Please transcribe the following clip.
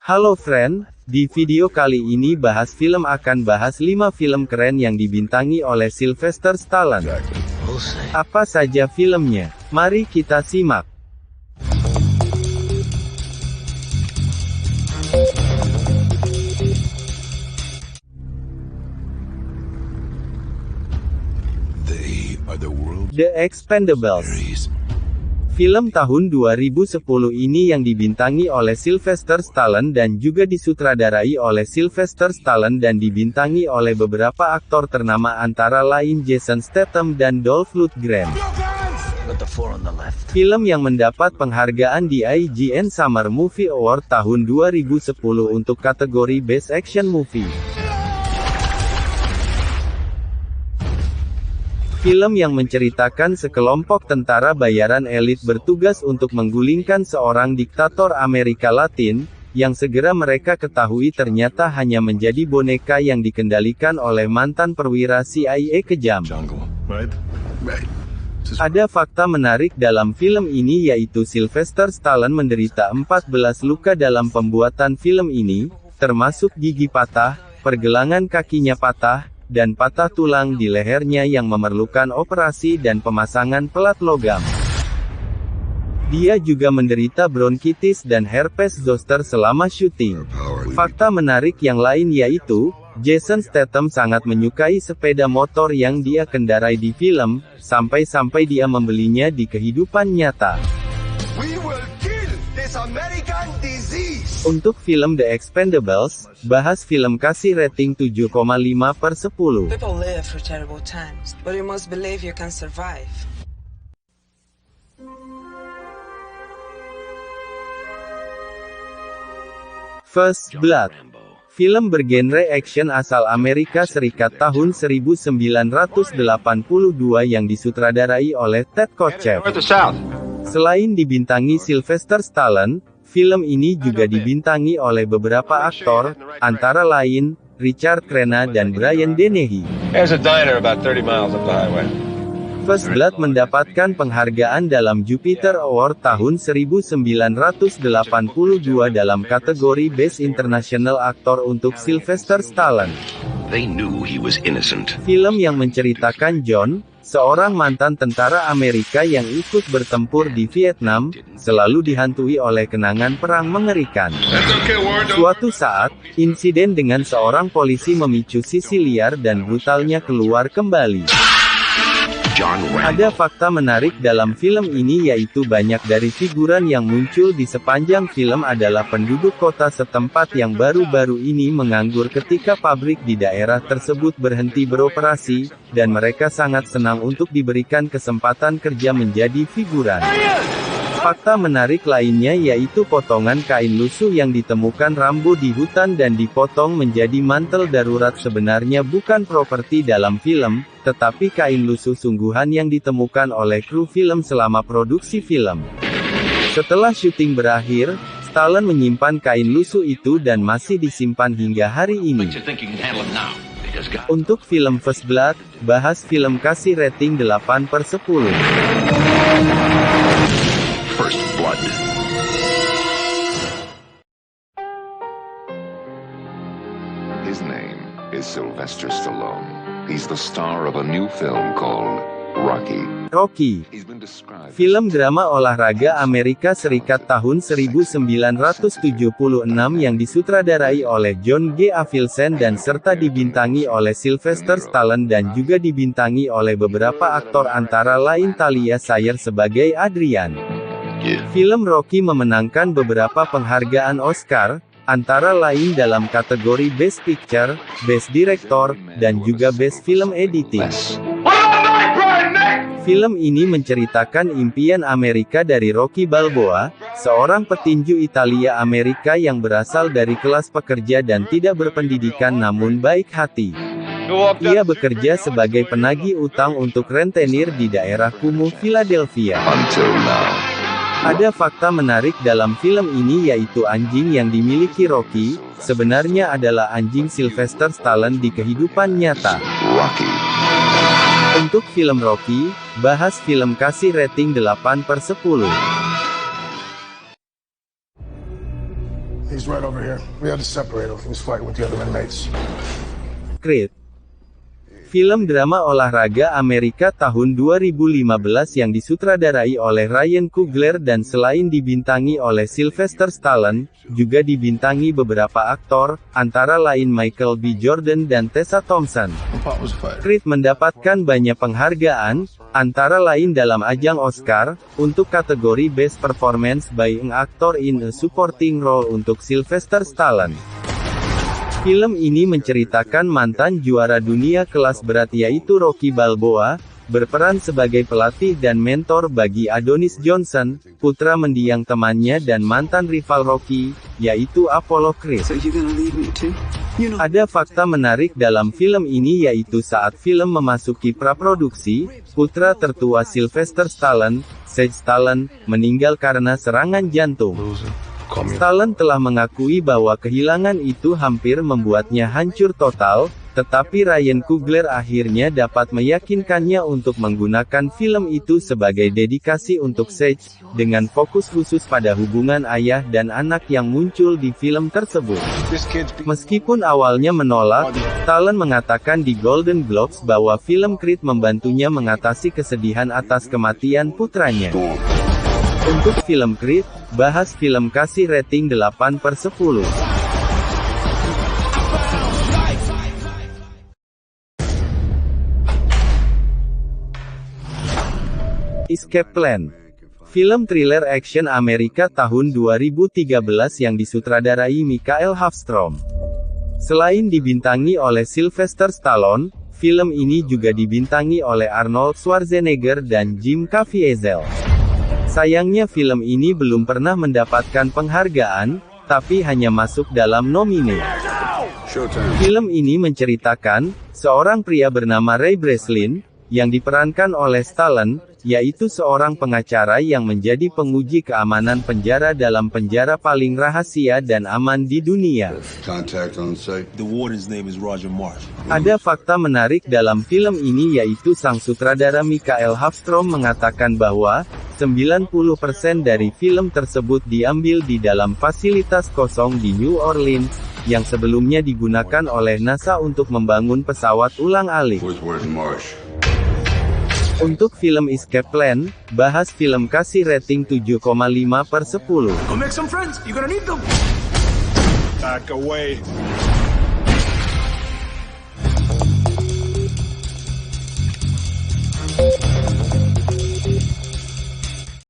Halo friend, di video kali ini akan bahas 5 film keren yang dibintangi oleh Sylvester Stallone. Apa saja filmnya? Mari kita simak. The Expendables. Film tahun 2010 ini yang dibintangi oleh Sylvester Stallone dan juga disutradarai oleh Sylvester Stallone dan dibintangi oleh beberapa aktor ternama antara lain Jason Statham dan Dolph Lundgren. Film yang mendapat penghargaan di IGN Summer Movie Award tahun 2010 untuk kategori Best Action Movie. Film yang menceritakan sekelompok tentara bayaran elit bertugas untuk menggulingkan seorang diktator Amerika Latin, yang segera mereka ketahui ternyata hanya menjadi boneka yang dikendalikan oleh mantan perwira CIA kejam. Ada fakta menarik dalam film ini yaitu Sylvester Stallone menderita 14 luka dalam pembuatan film ini, termasuk gigi patah, pergelangan kakinya patah, dan patah tulang di lehernya yang memerlukan operasi dan pemasangan pelat logam. Dia juga menderita bronkitis dan herpes zoster selama syuting. Fakta menarik yang lain yaitu, Jason Statham sangat menyukai sepeda motor yang dia kendarai di film, sampai-sampai dia membelinya di kehidupan nyata. Untuk film The Expendables, bahas film kasih rating 7,5/10. First Blood. Film bergenre action asal Amerika Serikat tahun 1982 yang disutradarai oleh Ted Kotcheff. Selain dibintangi Sylvester Stallone, film ini juga dibintangi oleh beberapa aktor, antara lain, Richard Crenna dan Brian Dennehy. First Blood mendapatkan penghargaan dalam Jupiter Award tahun 1982 dalam kategori Best International Actor untuk Sylvester Stallone. Film yang menceritakan John, seorang mantan tentara Amerika yang ikut bertempur di Vietnam, selalu dihantui oleh kenangan perang mengerikan. Suatu saat, insiden dengan seorang polisi memicu sisi liar dan brutalnya keluar kembali. Ada fakta menarik dalam film ini yaitu banyak dari figuran yang muncul di sepanjang film adalah penduduk kota setempat yang baru-baru ini menganggur ketika pabrik di daerah tersebut berhenti beroperasi, dan mereka sangat senang untuk diberikan kesempatan kerja menjadi figuran. Fakta menarik lainnya yaitu potongan kain lusuh yang ditemukan Rambo di hutan dan dipotong menjadi mantel darurat sebenarnya bukan properti dalam film, tetapi kain lusuh sungguhan yang ditemukan oleh kru film selama produksi film. Setelah syuting berakhir, Stallone menyimpan kain lusuh itu dan masih disimpan hingga hari ini. Untuk film First Blood, bahas film kasih rating 8/10. First Blood. His name is Sylvester Stallone. He's the star of a new film called Rocky. Rocky. Film drama olahraga Amerika Serikat tahun 1976 yang disutradarai oleh John G. Avildsen dan serta dibintangi oleh Sylvester Stallone dan juga dibintangi oleh beberapa aktor antara lain Talia Shire sebagai Adrian. Film Rocky memenangkan beberapa penghargaan Oscar, antara lain dalam kategori Best Picture, Best Director, dan juga Best Film Editing. Film ini menceritakan impian Amerika dari Rocky Balboa, seorang petinju Italia Amerika yang berasal dari kelas pekerja dan tidak berpendidikan namun baik hati. Ia bekerja sebagai penagih utang untuk rentenir di daerah kumuh Philadelphia. Ada fakta menarik dalam film ini yaitu anjing yang dimiliki Rocky, sebenarnya adalah anjing Sylvester Stallone di kehidupan nyata. Untuk film Rocky, bahas film kasih rating 8/10. His was right over here. We had to separate him. He was fighting with the other inmates. Creed. Film drama olahraga Amerika tahun 2015 yang disutradarai oleh Ryan Coogler dan selain dibintangi oleh Sylvester Stallone, juga dibintangi beberapa aktor, antara lain Michael B. Jordan dan Tessa Thompson. Creed mendapatkan banyak penghargaan, antara lain dalam ajang Oscar, untuk kategori Best Performance by an Actor in a Supporting Role untuk Sylvester Stallone. Film ini menceritakan mantan juara dunia kelas berat yaitu Rocky Balboa, berperan sebagai pelatih dan mentor bagi Adonis Johnson, putra mendiang temannya dan mantan rival Rocky, yaitu Apollo Creed. Ada fakta menarik dalam film ini yaitu saat film memasuki praproduksi, putra tertua Sylvester Stallone, Sage Stallone, meninggal karena serangan jantung. Stallone telah mengakui bahwa kehilangan itu hampir membuatnya hancur total, tetapi Ryan Coogler akhirnya dapat meyakinkannya untuk menggunakan film itu sebagai dedikasi untuk Sage, dengan fokus khusus pada hubungan ayah dan anak yang muncul di film tersebut. Meskipun awalnya menolak, Stallone mengatakan di Golden Globes bahwa film Creed membantunya mengatasi kesedihan atas kematian putranya. Untuk film Creed, bahas film kasih rating 8/10. Escape Plan. Film thriller action Amerika tahun 2013 yang disutradarai Mikael Hafstrom. Selain dibintangi oleh Sylvester Stallone, film ini juga dibintangi oleh Arnold Schwarzenegger dan Jim Caviezel. Sayangnya film ini belum pernah mendapatkan penghargaan, tapi hanya masuk dalam nomine. Film ini menceritakan, seorang pria bernama Ray Breslin, yang diperankan oleh Stallone, yaitu seorang pengacara yang menjadi penguji keamanan penjara dalam penjara paling rahasia dan aman di dunia. Ada fakta menarik dalam film ini yaitu sang sutradara Mikael Hafstrom mengatakan bahwa 90% dari film tersebut diambil di dalam fasilitas kosong di New Orleans, yang sebelumnya digunakan oleh NASA untuk membangun pesawat ulang-alik. Untuk film Escape Plan, bahas film kasih rating 7,5/10. Go make some friends. You're gonna need them. Back away.